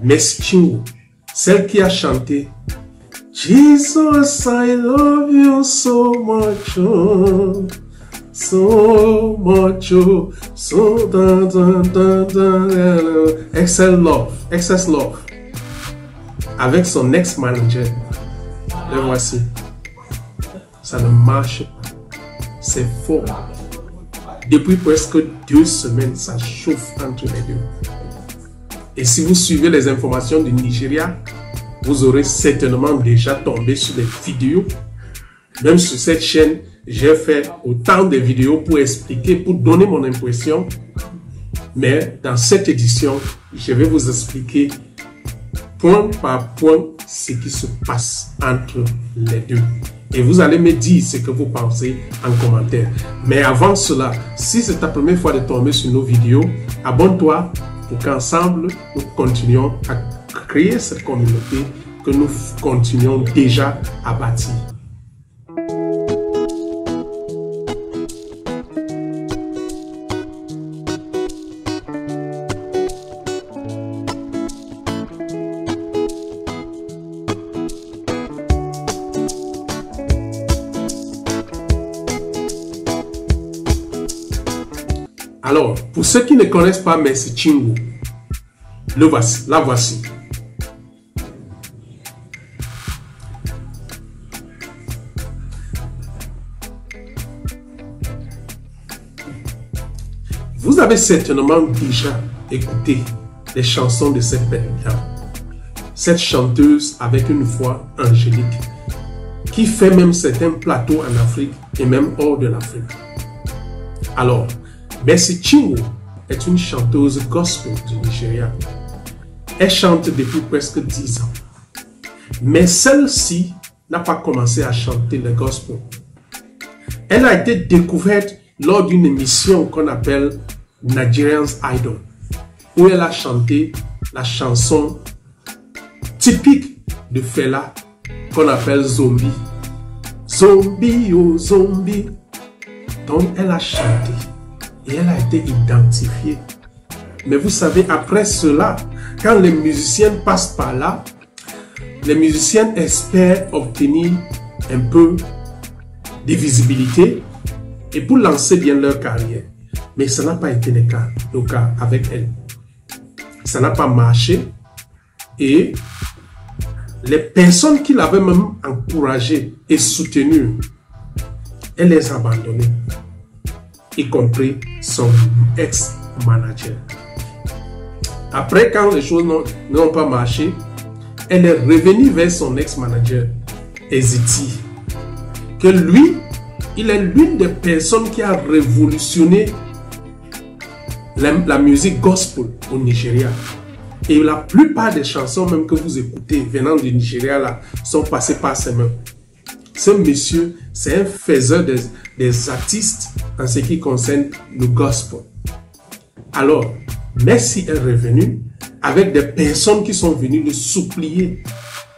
Mercy Chinwo, celle qui a chanté Jesus, I love you so much, oh, so much, oh, so dun, dun, dun, dun, excess love, avec son ex-manager. Le voici. Ça ne marche pas. C'est faux. Depuis presque 2 semaines, ça chauffe entre les deux. Et si vous suivez les informations du Nigeria, vous aurez certainement déjà tombé sur des vidéos. Même sur cette chaîne, j'ai fait autant de vidéos pour expliquer, pour donner mon impression. Mais dans cette édition, je vais vous expliquer point par point ce qui se passe entre les deux. Et vous allez me dire ce que vous pensez en commentaire. Mais avant cela, si c'est ta première fois de tomber sur nos vidéos, abonne-toi pour qu'ensemble, nous continuions à créer cette communauté que nous continuons déjà à bâtir. Alors, pour ceux qui ne connaissent pas Mercy Chinwo, la voici. Vous avez certainement déjà écouté les chansons de cette belle-dame, cette chanteuse avec une voix angélique, qui fait même certains plateaux en Afrique et même hors de l'Afrique. Alors, Mercy Chinwo est une chanteuse gospel du Nigeria. Elle chante depuis presque 10 ans. Mais celle-ci n'a pas commencé à chanter le gospel. Elle a été découverte lors d'une émission qu'on appelle Nigerian's Idol, où elle a chanté la chanson typique de Fela qu'on appelle Zombie. Zombie, oh zombie. Donc elle a chanté. Et elle a été identifiée. Mais vous savez, après cela, quand les musiciens passent par là, les musiciens espèrent obtenir un peu de visibilité et pour lancer bien leur carrière. Mais ça n'a pas été le cas avec elle. Ça n'a pas marché et les personnes qui l'avaient même encouragée et soutenue, elle les a abandonnées, y compris son ex-manager. Après, quand les choses n'ont pas marché, elle est revenue vers son ex-manager, Eziti, que lui, il est l'une des personnes qui a révolutionné la musique gospel au Nigeria. Et la plupart des chansons même que vous écoutez venant du Nigeria là, sont passées par ses mains. Ce monsieur, c'est un faiseur des artistes en ce qui concerne le gospel. Alors, Mercy est revenu avec des personnes qui sont venues le supplier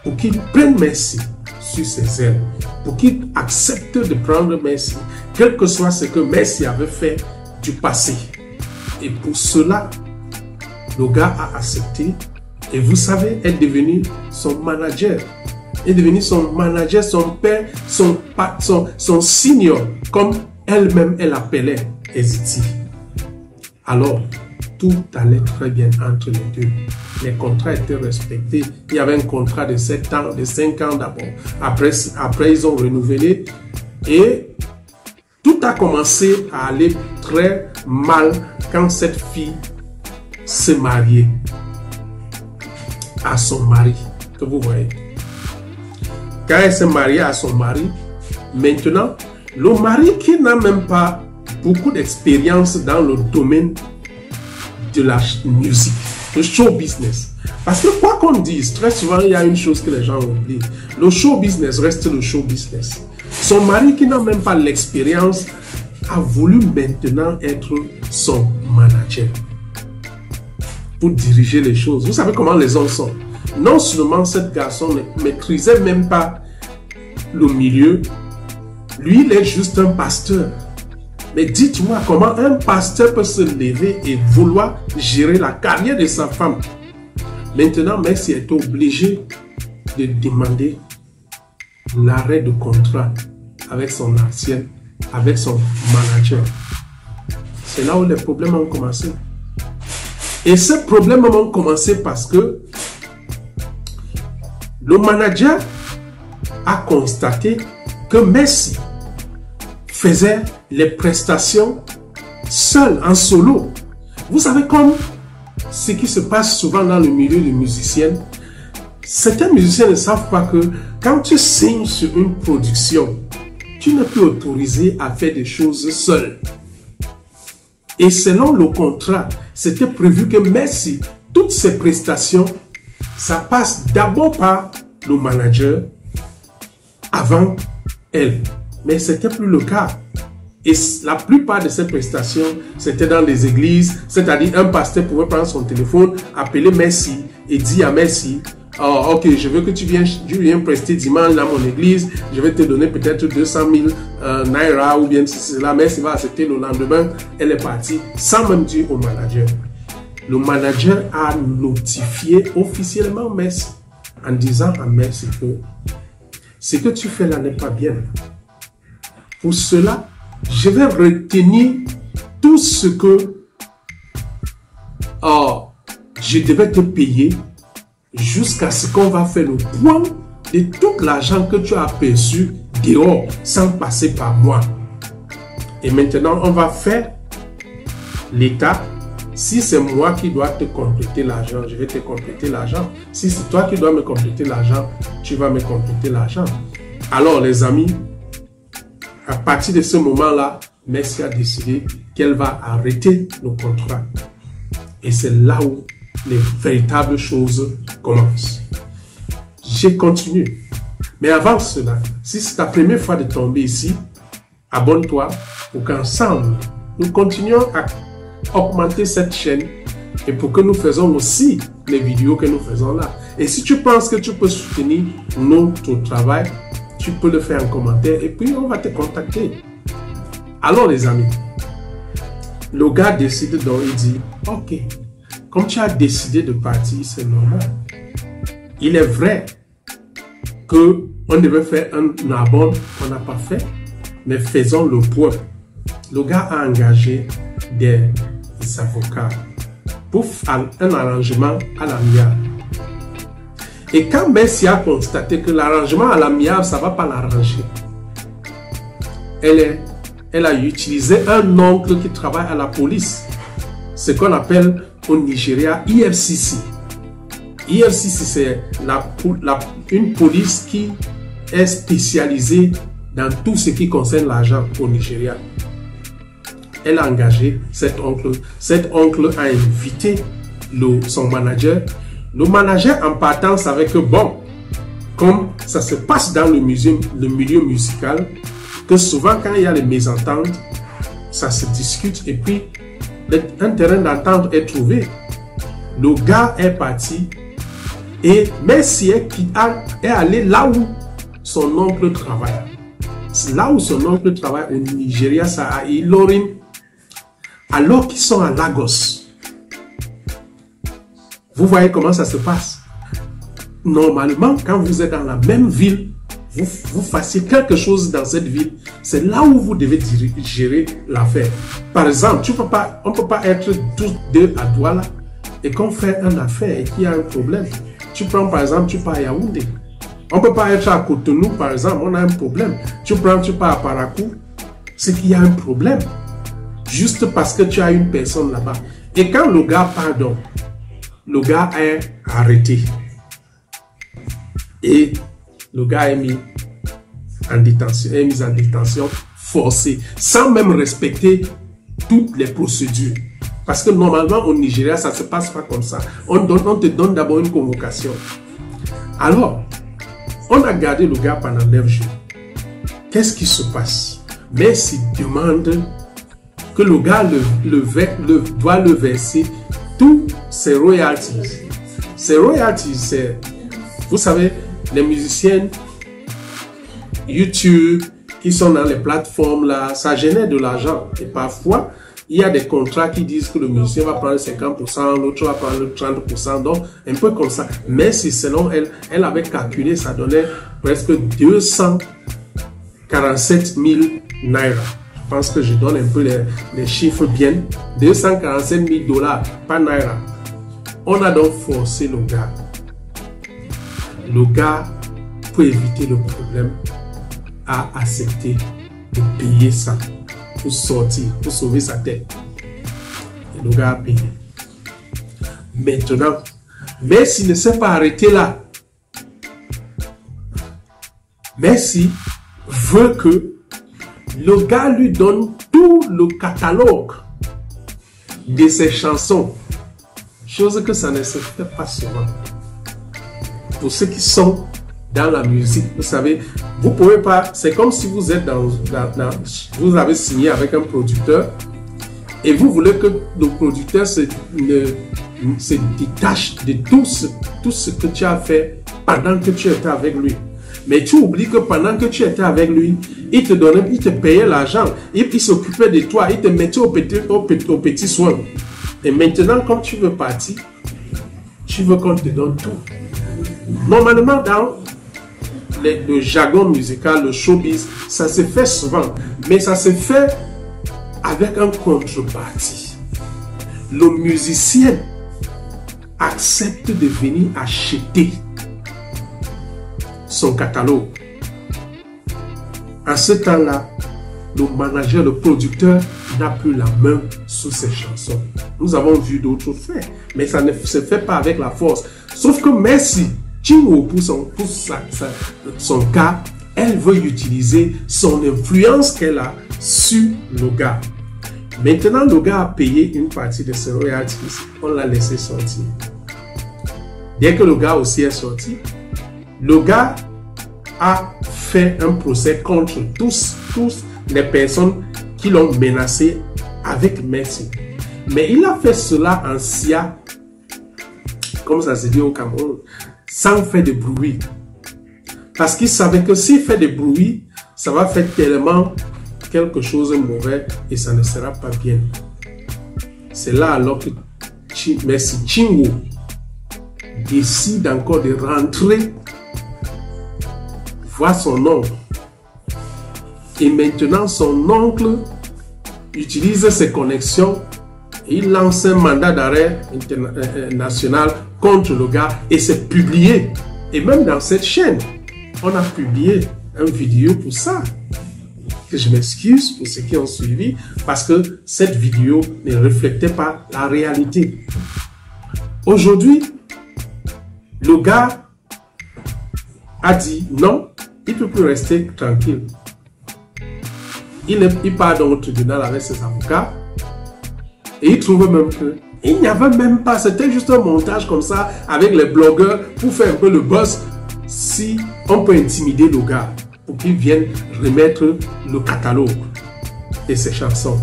pour qu'il prenne Mercy sur ses ailes, pour qu'il accepte de prendre Mercy, quel que soit ce que Mercy avait fait du passé. Et pour cela, le gars a accepté et vous savez, elle est devenue son manager. Elle est devenue son manager, son père, son senior, comme elle-même elle appelait Eziti. Alors, tout allait très bien entre les deux. Les contrats étaient respectés. Il y avait un contrat de 7 ans, de 5 ans d'abord. Après, ils ont renouvelé et tout a commencé à aller très mal quand cette fille s'est mariée à son mari, que vous voyez. Quand elle s'est mariée à son mari, maintenant, le mari qui n'a même pas beaucoup d'expérience dans le domaine de la musique, le show business. Parce que quoi qu'on dise, très souvent, il y a une chose que les gens oublient. Le show business reste le show business. Son mari qui n'a même pas l'expérience a voulu maintenant être son manager pour diriger les choses. Vous savez comment les hommes sont. Non seulement cet garçon ne maîtrisait même pas le milieu, lui il est juste un pasteur. Mais dites-moi comment un pasteur peut se lever et vouloir gérer la carrière de sa femme. Maintenant, Messi est obligé de demander l'arrêt de contrat avec son ancien, avec son manager. C'est là où les problèmes ont commencé. Et ces problèmes ont commencé parce que le manager a constaté que Messi faisait les prestations seul, en solo. Vous savez comme ce qui se passe souvent dans le milieu des musiciens. Certains musiciens ne savent pas que quand tu signes sur une production, tu n'es plus autorisé à faire des choses seul. Et selon le contrat, c'était prévu que Messi, toutes ses prestations, ça passe d'abord par le manager avant elle. Mais ce n'était plus le cas. Et la plupart de ces prestations, c'était dans les églises, c'est-à-dire un pasteur pouvait prendre son téléphone, appeler Messi et dire à Messi, oh, ok, je veux que tu viennes prester dimanche dans mon église, je vais te donner peut-être 200 000 naira ou bien cela. Messi va accepter le lendemain, elle est partie sans même dire au manager. Le manager a notifié officiellement Messi en disant à Messi que ce que tu fais là n'est pas bien. Pour cela, je vais retenir tout ce que je devais te payer jusqu'à ce qu'on va faire le point de tout l'argent que tu as perçu dehors sans passer par moi. Et maintenant, on va faire l'état. Si c'est moi qui dois te compléter l'argent, je vais te compléter l'argent. Si c'est toi qui dois me compléter l'argent, tu vas me compléter l'argent. Alors les amis, à partir de ce moment-là, Messi a décidé qu'elle va arrêter le contrat. Et c'est là où les véritables choses commencent. Je continue. Mais avant cela, si c'est ta première fois de tomber ici, abonne-toi pour qu'ensemble, nous continuions à augmenter cette chaîne et pour que nous faisons aussi les vidéos que nous faisons là. Et si tu penses que tu peux soutenir notre travail, tu peux le faire en commentaire et puis on va te contacter. Alors les amis, le gars décide donc, il dit, ok, comme tu as décidé de partir, c'est normal. Il est vrai qu'on devait faire un abonnement qu'on n'a pas fait, mais faisons le point. Le gars a engagé des avocats pour un arrangement à l'amiable. Et quand Messi a constaté que l'arrangement à l'amiable, ça ne va pas l'arranger, elle a utilisé un oncle qui travaille à la police, ce qu'on appelle au Nigeria EFCC. EFCC, c'est une police qui est spécialisée dans tout ce qui concerne l'argent au Nigeria. Elle a engagé cet oncle. Cet oncle a invité son manager. Le manager en partant savait que bon, comme ça se passe dans le milieu musical, que souvent quand il y a les mésententes, ça se discute et puis un terrain d'entente est trouvé. Le gars est parti et Messi est allé là où son oncle travaille. Là où son oncle travaille au Nigeria, ça à Ilorin, alors qu'ils sont à Lagos. Vous voyez comment ça se passe. Normalement, quand vous êtes dans la même ville, vous fassiez quelque chose dans cette ville, c'est là où vous devez gérer l'affaire. Par exemple, on ne peut pas être tous deux à Douala et qu'on fait une affaire et qu'il y a un problème. Tu prends par exemple, tu pars à Yaoundé. On ne peut pas être à Cotonou, par exemple, on a un problème. Tu pars à Parakou, c'est qu'il y a un problème. Juste parce que tu as une personne là-bas. Et quand le gars pardonne, le gars est arrêté. Et le gars est mis en détention forcée, sans même respecter toutes les procédures. Parce que normalement au Nigeria, ça ne se passe pas comme ça. On te donne d'abord une convocation. Alors, on a gardé le gars pendant 9 jours. Qu'est-ce qui se passe? Messi demande que le gars doit le verser tous ses royalties. Ces royalties, c'est, vous savez, les musiciens YouTube qui sont dans les plateformes là, ça génère de l'argent. Et parfois, il y a des contrats qui disent que le musicien va prendre 50%, l'autre va prendre 30%, donc un peu comme ça. Mais si selon elle, elle avait calculé, ça donnait presque 247 000 naira. Je pense que je donne un peu les chiffres bien. 247 000 dollars, pas naira. On a donc forcé le gars. Le gars, pour éviter le problème, a accepté de payer ça pour sortir, pour sauver sa tête. Et le gars a payé. Maintenant, Messi ne s'est pas arrêté là. Messi veut que le gars lui donne tout le catalogue de ses chansons. Chose que ça ne se fait pas souvent. Pour ceux qui sont dans la musique, vous savez, vous pouvez pas, c'est comme si vous êtes vous avez signé avec un producteur et vous voulez que le producteur se détache de tout ce que tu as fait pendant que tu étais avec lui. Mais tu oublies que pendant que tu étais avec lui, il te payait l'argent, il s'occupait de toi, il te mettait au petit soin. Et maintenant, quand tu veux partir, tu veux qu'on te donne tout. Normalement, dans le jargon musical, le showbiz, ça se fait souvent, mais ça se fait avec un contrepartie. Le musicien accepte de venir acheter son catalogue. À ce temps-là, le manager, le producteur n'a plus la main sur ses chansons. Nous avons vu d'autres faits, mais ça ne se fait pas avec la force. Sauf que Messi, Chinwo, pour son cas, elle veut utiliser son influence qu'elle a sur le gars. Maintenant, le gars a payé une partie de ses royalties. On l'a laissé sortir. Dès que le gars aussi est sorti, le gars a fait un procès contre tous les personnes qui l'ont menacé avec Messi. Mais il a fait cela en SIA, comme ça se dit au Cameroun, sans faire de bruit. Parce qu'il savait que s'il fait de bruit, ça va faire tellement quelque chose de mauvais et ça ne sera pas bien. C'est là alors que Messi Chinwo décide encore de rentrer voir son oncle. Et maintenant, son oncle utilise ses connexions et il lance un mandat d'arrêt national contre le gars et c'est publié. Et même dans cette chaîne, on a publié une vidéo pour ça. Que je m'excuse pour ceux qui ont suivi parce que cette vidéo ne reflétait pas la réalité. Aujourd'hui, le gars a dit non, il ne peut plus rester tranquille. Il part dans le tribunal avec ses avocats et il trouve même que il n'y avait même pas, c'était juste un montage comme ça avec les blogueurs pour faire un peu le buzz si on peut intimider le gars pour qu'il vienne remettre le catalogue de ses chansons.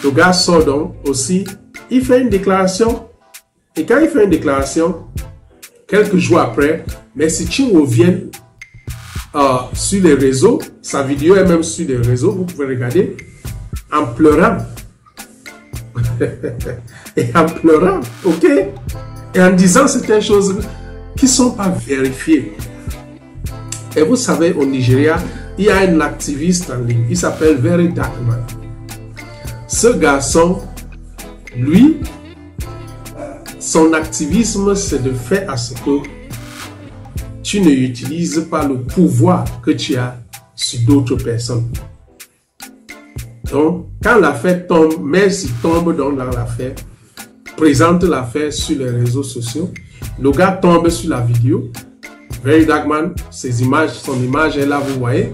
Le gars sort donc aussi, il fait une déclaration et quand il fait une déclaration, quelques jours après, Messi Chinwo vient sur les réseaux, sa vidéo est même sur les réseaux, vous pouvez regarder, en pleurant. Et en pleurant, ok? Et en disant certaines choses qui ne sont pas vérifiées. Et vous savez, au Nigeria, il y a un activiste en ligne, il s'appelle Very Darkman. Ce garçon, lui, son activisme, c'est de faire à ce que tu ne utilises pas le pouvoir que tu as sur d'autres personnes. Donc, quand l'affaire tombe, Messi tombe dans l'affaire, présente l'affaire sur les réseaux sociaux, le gars tombe sur la vidéo, Very Darkman, ses images, son image est là, vous voyez,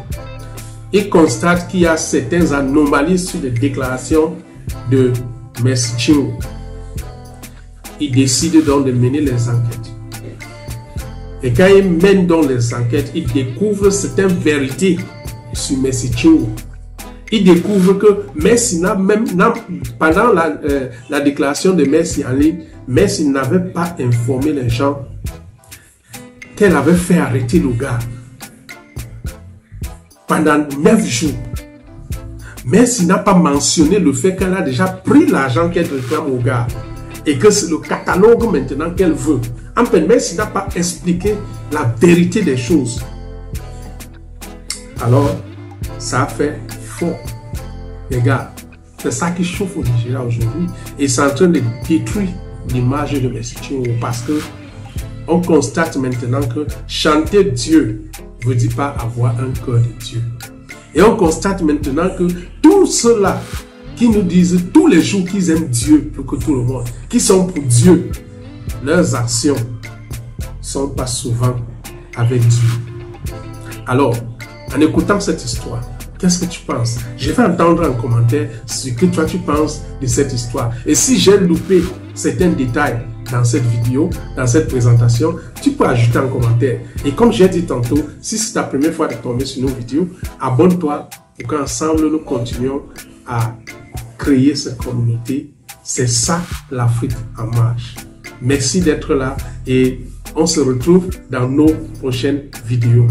il constate qu'il y a certaines anomalies sur les déclarations de Messi Chinwo. Il décide donc de mener les enquêtes. Et quand il mène donc les enquêtes, il découvre certaines vérités sur Messi Chinwo. Il découvre que Messi pendant la déclaration de Messi en ligne, Messi n'avait pas informé les gens qu'elle avait fait arrêter le gars pendant 9 jours. Mais s'il n'a pas mentionné le fait qu'elle a déjà pris l'argent qu'elle réclame au gars et que c'est le catalogue maintenant qu'elle veut, même s'il n'a pas expliqué la vérité des choses, alors ça a fait faux. Les gars, c'est ça qui chauffe au Nigeria aujourd'hui et c'est en train de détruire l'image de mes studios parce que on constate maintenant que chanter Dieu ne veut dire pas avoir un cœur de Dieu. Et on constate maintenant que tous ceux-là qui nous disent tous les jours qu'ils aiment Dieu plus que tout le monde, qui sont pour Dieu, leurs actions ne sont pas souvent avec Dieu. Alors, en écoutant cette histoire, qu'est-ce que tu penses? Je vais entendre en commentaire ce que toi tu penses de cette histoire. Et si j'ai loupé certains détails dans cette vidéo, dans cette présentation, tu peux ajouter en commentaire. Et comme j'ai dit tantôt, si c'est ta première fois de tomber sur nos vidéos, abonne-toi pour qu'ensemble nous continuions à créer cette communauté. C'est ça l'Afrique en marche. Merci d'être là et on se retrouve dans nos prochaines vidéos.